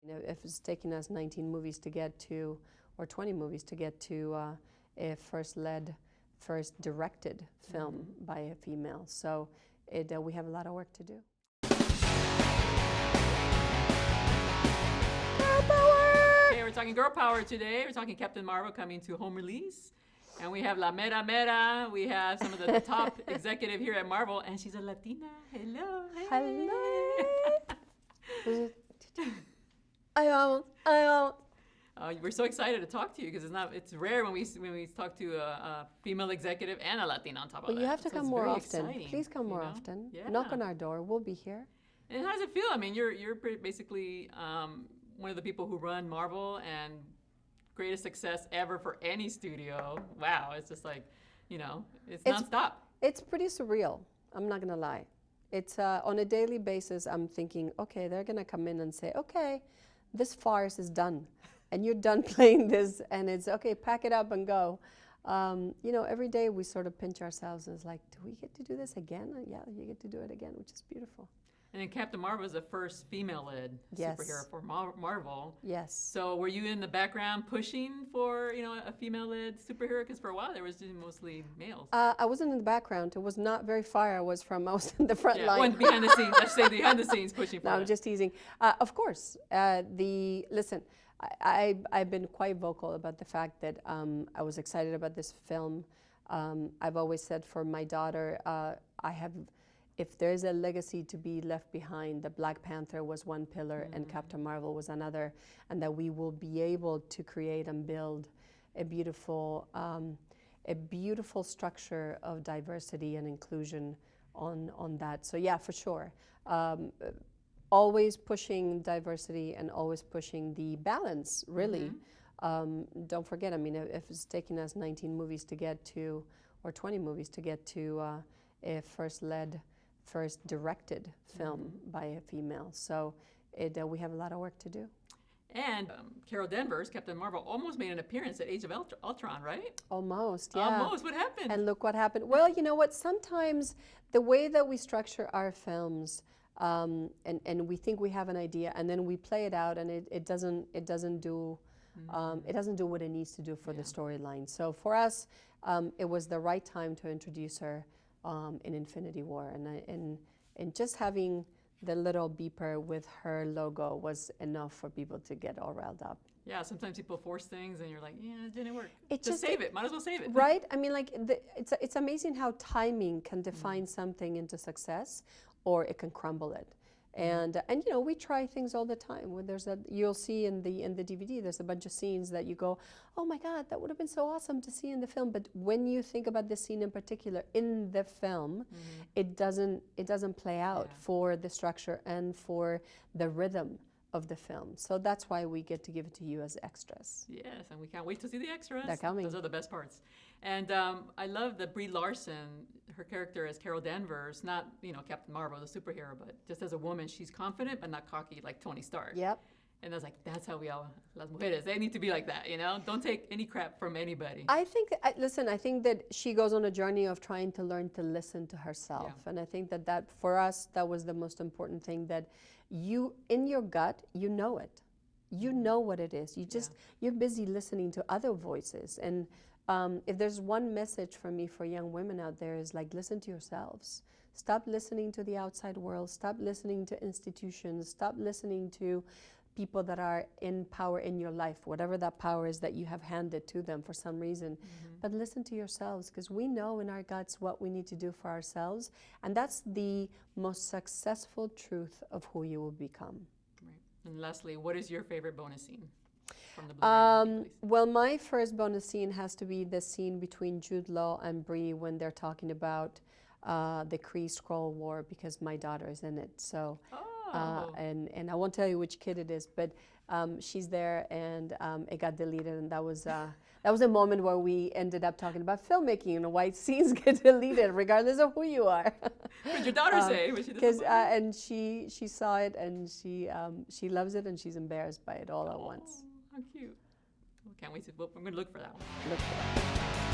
You know, if it's taking us 19 movies to get to, or 20 movies to get to a first directed film by a female. So we have a lot of work to do. Girl power! Okay, we're talking girl power today. We're talking Captain Marvel coming to home release. And we have La Mera Mera. We have some of the top executive here at Marvel. And she's a Latina. Hello. Hey. Hello. I won't. We're so excited to talk to you because it's rare when we talk to a female executive and a Latina on top of that. Well, you have to come more often. Exciting, Please come more often. Yeah. Knock on our door. We'll be here. And how does it feel? I mean, you're basically one of the people who run Marvel, and greatest success ever for any studio. Wow, it's just like, it's nonstop. It's pretty surreal. I'm not gonna lie. It's on a daily basis. I'm thinking, okay, they're gonna come in and say, okay, this farce is done, and you're done playing this, and it's okay, pack it up and go. Every day we sort of pinch ourselves and it's like, do we get to do this again? Yeah, you get to do it again, which is beautiful. And then Captain Marvel was the first female-led superhero for Marvel. Yes. So were you in the background pushing for a female-led superhero? Because for a while there was just mostly males. I wasn't in the background. It was not very far. I was in the front line. One behind the scenes. Let's say behind the scenes pushing for. No, I'm just teasing. Of course. Listen. I've been quite vocal about the fact that I was excited about this film. I've always said for my daughter, if there's a legacy to be left behind, that Black Panther was one pillar and Captain Marvel was another, and that we will be able to create and build a beautiful structure of diversity and inclusion on that. So yeah, for sure. Always pushing diversity and always pushing the balance, really. Don't forget, I mean, if it's taking us 19 movies to get to, or 20 movies to get to a first directed film by a female. So we have a lot of work to do. And Carol Danvers, Captain Marvel, almost made an appearance at Age of Ultron, right? Almost, yeah. Almost, what happened? And look what happened. Well, you know what, sometimes the way that we structure our films, and we think we have an idea, and then we play it out, and it doesn't do what it needs to do for the storyline. So for us, it was the right time to introduce her in Infinity War, and just having the little beeper with her logo was enough for people to get all riled up. Yeah, sometimes people force things, and you're like, yeah, it didn't work. Just save it. Might as well save it. Right? I mean, it's amazing how timing can define something into success, or it can crumble it. And we try things all the time. When you'll see in the DVD, there's a bunch of scenes that you go, oh my God, that would have been so awesome to see in the film. But when you think about this scene in particular in the film, it doesn't play out for the structure and for the rhythm of the film. So that's why we get to give it to you as extras. Yes, and we can't wait to see the extras. They're coming. Those are the best parts. And I love that Brie Larson, her character as Carol Danvers, not Captain Marvel, the superhero, but just as a woman, she's confident but not cocky like Tony Stark. Yep. And I was like, that's how we all, las mujeres, they need to be like that, Don't take any crap from anybody. I think that she goes on a journey of trying to learn to listen to herself. Yeah. And I think that for us, that was the most important thing, that you, in your gut, you know it. You know what it is. You're busy listening to other voices. And if there's one message for me for young women out there, is like, listen to yourselves. Stop listening to the outside world. Stop listening to institutions. Stop listening to people that are in power in your life, whatever that power is that you have handed to them for some reason. But listen to yourselves, because we know in our guts what we need to do for ourselves. And that's the most successful truth of who you will become. Right. And lastly, what is your favorite bonus scene? From the well, my first bonus scene has to be the scene between Jude Law and Brie when they're talking about the Kree Skrull War, because my daughter is in it. So, and I won't tell you which kid it is, but she's there, and it got deleted, and that was a moment where we ended up talking about filmmaking and why scenes get deleted regardless of who you are. What did your daughter say? And she saw it, and she loves it, and she's embarrassed by it all at once. How cute. Can't wait to, I'm going to look for that one. Look for that.